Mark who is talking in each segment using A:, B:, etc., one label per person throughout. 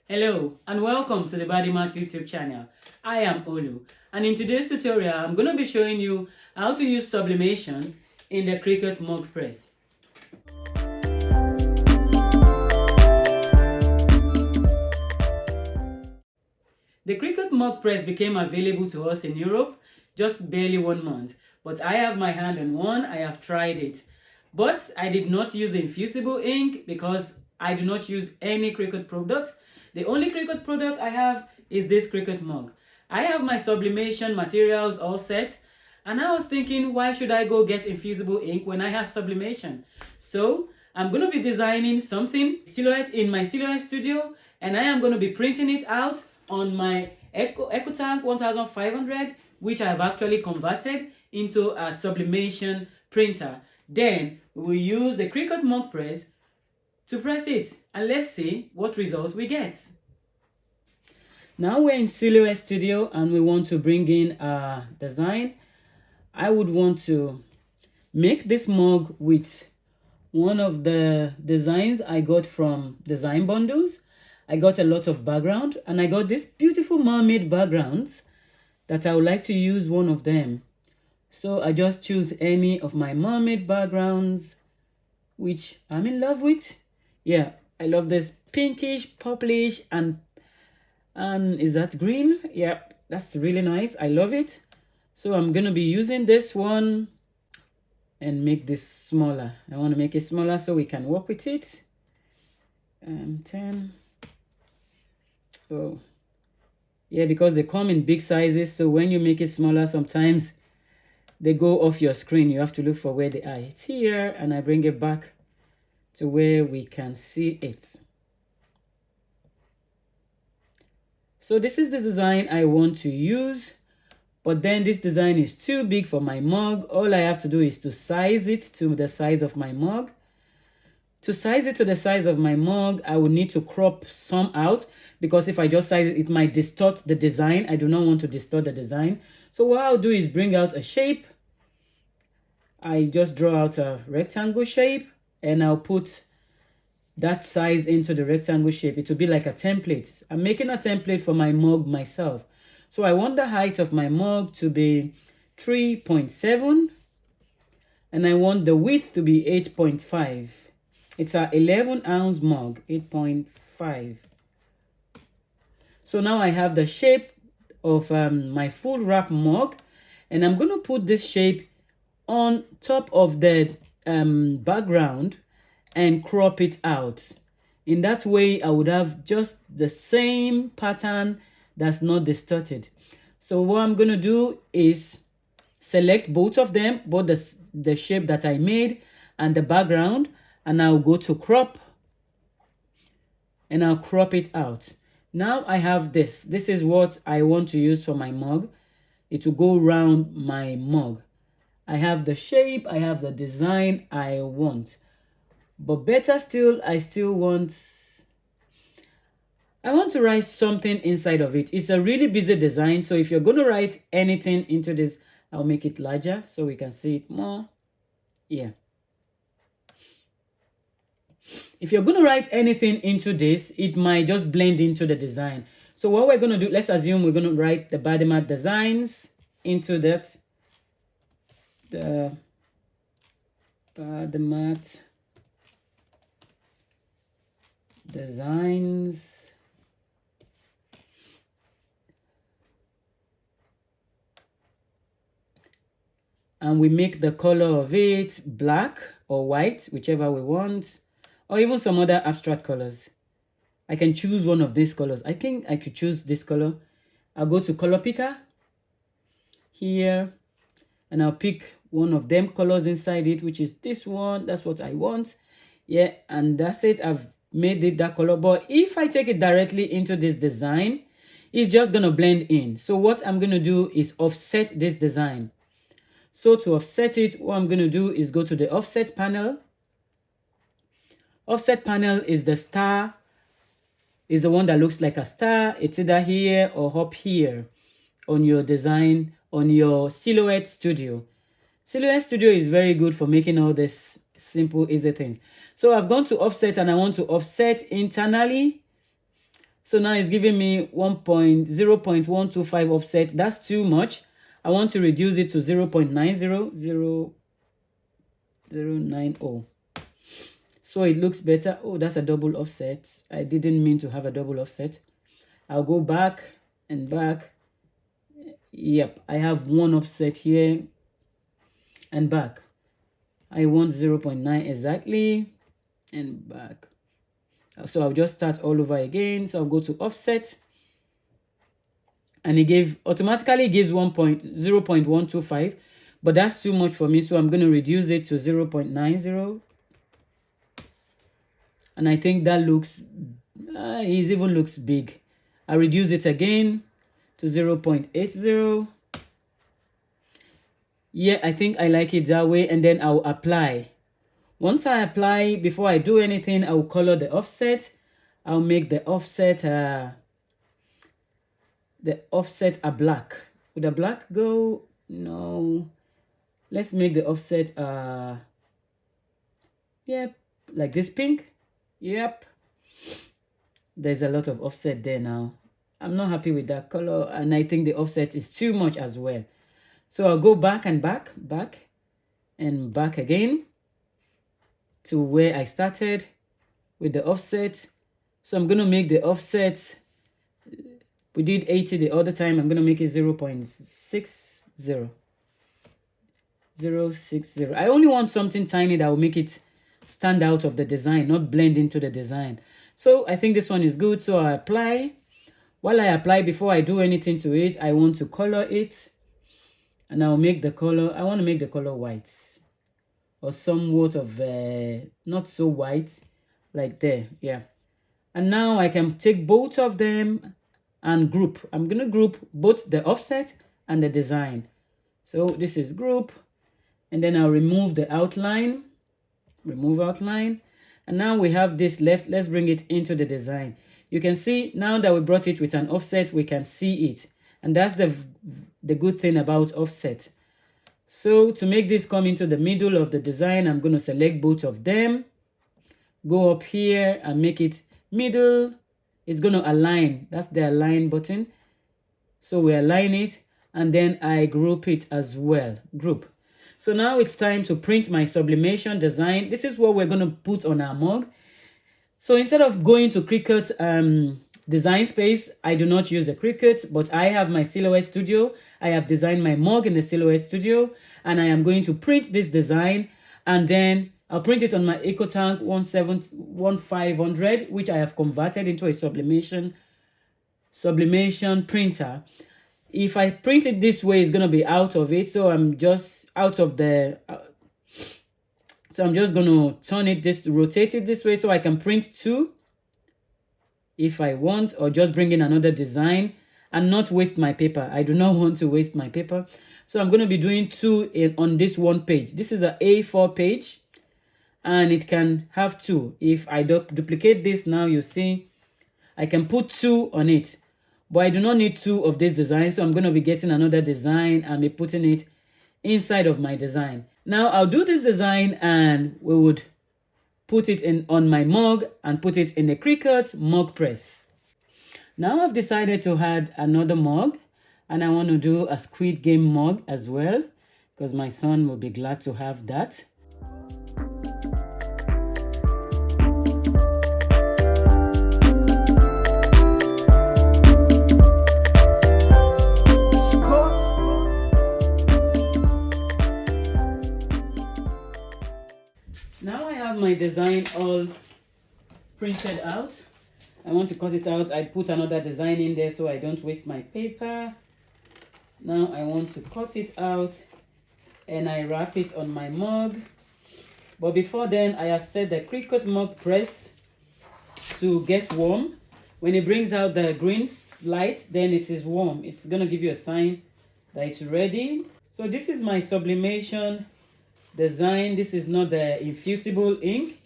A: Hello and welcome to the Bademart YouTube channel. I am Olu, and in today's tutorial I'm going to be showing you how to use sublimation in the Cricut Mug Press. The Cricut Mug Press became available to us in Europe just barely 1 month, but I have my hand on one. I have tried it, but I did not use infusible ink because I do not use any Cricut product. The only Cricut product I have is this Cricut mug. I have my sublimation materials all set, and I was thinking, why should I go get infusible ink when I have sublimation? So I'm going to be designing something silhouette in my Silhouette Studio, and I am going to be printing it out on my EcoTank 1500, which I have actually converted into a sublimation printer. Then we will use the Cricut Mug Press to press it, and let's see what result we get. Now we're in Silhouette Studio and we want to bring in a design. I would want to make this mug with one of the designs I got from design bundles. I got a lot of background, and I got this beautiful mermaid backgrounds that I would like to use one of them. So I just choose any of my mermaid backgrounds, which I'm in love with. Yeah, I love this pinkish, purplish, and is that green? Yeah, that's really nice. I love it. So I'm going to be using this one and make this smaller. I want to make it smaller so we can work with it. 10. Oh, yeah, because they come in big sizes. So when you make it smaller, sometimes they go off your screen. You have to look for where they are. It's here, and I bring it back to where we can see it. So this is the design I want to use, but then this design is too big for my mug. All I have to do is to size it to the size of my mug. To size it to the size of my mug, I will need to crop some out, because if I just size it, it might distort the design. I do not want to distort the design. So what I'll do is bring out a shape. I just draw out a rectangle shape, and I'll put that size into the rectangle shape. It will be like a template. I'm making a template for my mug myself. So I want the height of my mug to be 3.7, and I want the width to be 8.5. It's a 11-ounce mug, 8.5. So now I have the shape of my full wrap mug, and I'm going to put this shape on top of the background and crop it out. In that way, I would have just the same pattern that's not distorted. So what I'm going to do is select both of them, both the shape that I made and the background, and I'll go to crop, and I'll crop it out. Now I have this. This is what I want to use for my mug. It will go around my mug. I have the shape, I have the design I want. But better still, I want to write something inside of it. It's a really busy design, so if you're going to write anything into this, I'll make it larger so we can see it more. Yeah. If you're going to write anything into this, it might just blend into the design. So what we're going to do, let's assume we're going to write the Bademart designs into that. The Bademart designs. And we make the color of it black or white, whichever we want, or even some other abstract colors. I can choose one of these colors. I think I could choose this color. I'll go to color picker here, and I'll pick one of them colors inside it, which is this one. That's what I want. Yeah, and that's it. I've made it that color. But if I take it directly into this design, it's just going to blend in. So what I'm going to do is offset this design. So to offset it, what I'm going to do is go to the offset panel. Offset panel is the star, is the one that looks like a star. It's either here or up here on your design, on your Silhouette Studio. Silhouette Studio is very good for making all this simple, easy things. So I've gone to offset, and I want to offset internally. So now it's giving me 0.125 offset. That's too much. I want to reduce it to 0.90. So it looks better. Oh, that's a double offset. I didn't mean to have a double offset. I'll go back and back. Yep, I have one offset here and back. I want 0.9 exactly and back. So I'll just start all over again. So I'll go to offset, and it automatically gives 0.125, but that's too much for me. So I'm going to reduce it to 0.90. And I think that looks, it even looks big. I reduce it again to 0.80. Yeah, I think I like it that way. And then I'll apply. Once I apply, before I do anything, I'll color the offset. I'll make the offset a black. Would a black go? No. Let's make the offset yep, like this pink. Yep. There's a lot of offset there now. I'm not happy with that color, and I think the offset is too much as well. So I'll go back and back and back again to where I started with the offset. So I'm going to make the offset, we did 80 the other time, I'm going to make it 0.60. 0.60. I only want something tiny that will make it stand out of the design, not blend into the design. So I think this one is good. So I apply. While I apply, before I do anything to it, I want to color it. And I'll make the color, I want to make the color white. Or somewhat of, not so white, like there, yeah. And now I can take both of them and group. I'm going to group both the offset and the design. So this is group. And then I'll remove the outline. Remove outline. And now we have this left. Let's bring it into the design. You can see now that we brought it with an offset, we can see it. And that's the good thing about offset. So to make this come into the middle of the design, I'm going to select both of them. Go up here and make it middle. It's going to align. That's the align button. So we align it, and then I group it as well. Group. So now it's time to print my sublimation design. This is what we're going to put on our mug. So instead of going to Cricut Design Space, I do not use the Cricut, but I have my Silhouette Studio. I have designed my mug in the Silhouette Studio, and I am going to print this design, and then I'll print it on my EcoTank 1500, which I have converted into a sublimation printer. If I print it this way, it's going to be out of it, so I'm just out of the... So I'm just going to turn it, rotate it this way so I can print two if I want, or just bring in another design and not waste my paper. I do not want to waste my paper. So I'm going to be doing two on this one page. This is an A4 page, and it can have two. If I duplicate this now, you see, I can put two on it. But I do not need two of this design, so I'm going to be getting another design and be putting it inside of my design. Now I'll do this design, and we would put it on my mug and put it in the Cricut Mug Press. Now I've decided to add another mug, and I want to do a Squid Game mug as well, because my son will be glad to have that. Now I have my design all printed out. I want to cut it out. I put another design in there so I don't waste my paper. Now I want to cut it out, and I wrap it on my mug. But before then, I have set the Cricut Mug Press to get warm. When it brings out the green light, then it is warm. It's going to give you a sign that it's ready. So this is my sublimation design. This is not the infusible ink.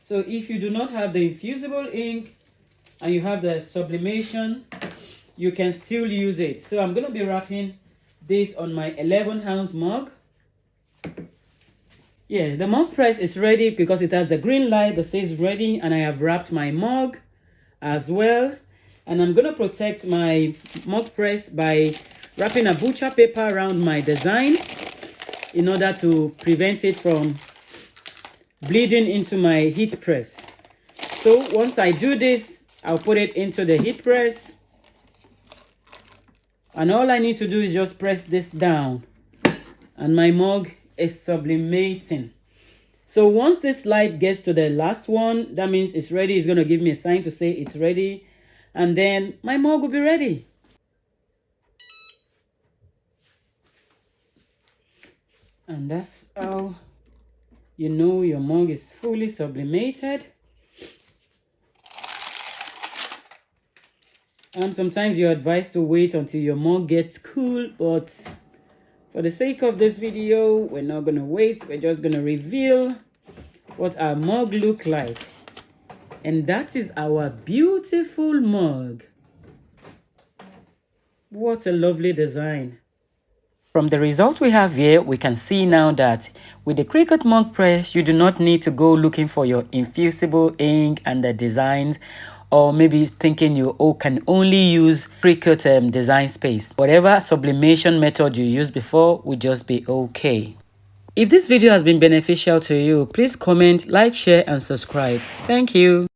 A: So if you do not have the infusible ink and you have the sublimation, you can still use it. So I'm going to be wrapping this on my 11-ounce mug. Yeah, the mug press is ready because it has the green light that says ready, and I have wrapped my mug. as well. And I'm going to protect my mug press by wrapping a butcher paper around my design in order to prevent it from bleeding into my heat press. So once I do this, I'll put it into the heat press. And all I need to do is just press this down. And my mug is sublimating. So once this light gets to the last one, that means it's ready. It's going to give me a sign to say it's ready. And then my mug will be ready. And that's how you know your mug is fully sublimated. Sometimes you're advised to wait until your mug gets cool, but for the sake of this video, we're not going to wait. We're just going to reveal what our mug look like. And that is our beautiful mug. What a lovely design. From the result we have here, we can see now that with the Cricut Mug Press, you do not need to go looking for your infusible ink and the designs, or maybe thinking you can only use Cricut design space. Whatever sublimation method you used before will just be okay. If this video has been beneficial to you, please comment, like, share, and subscribe. Thank you.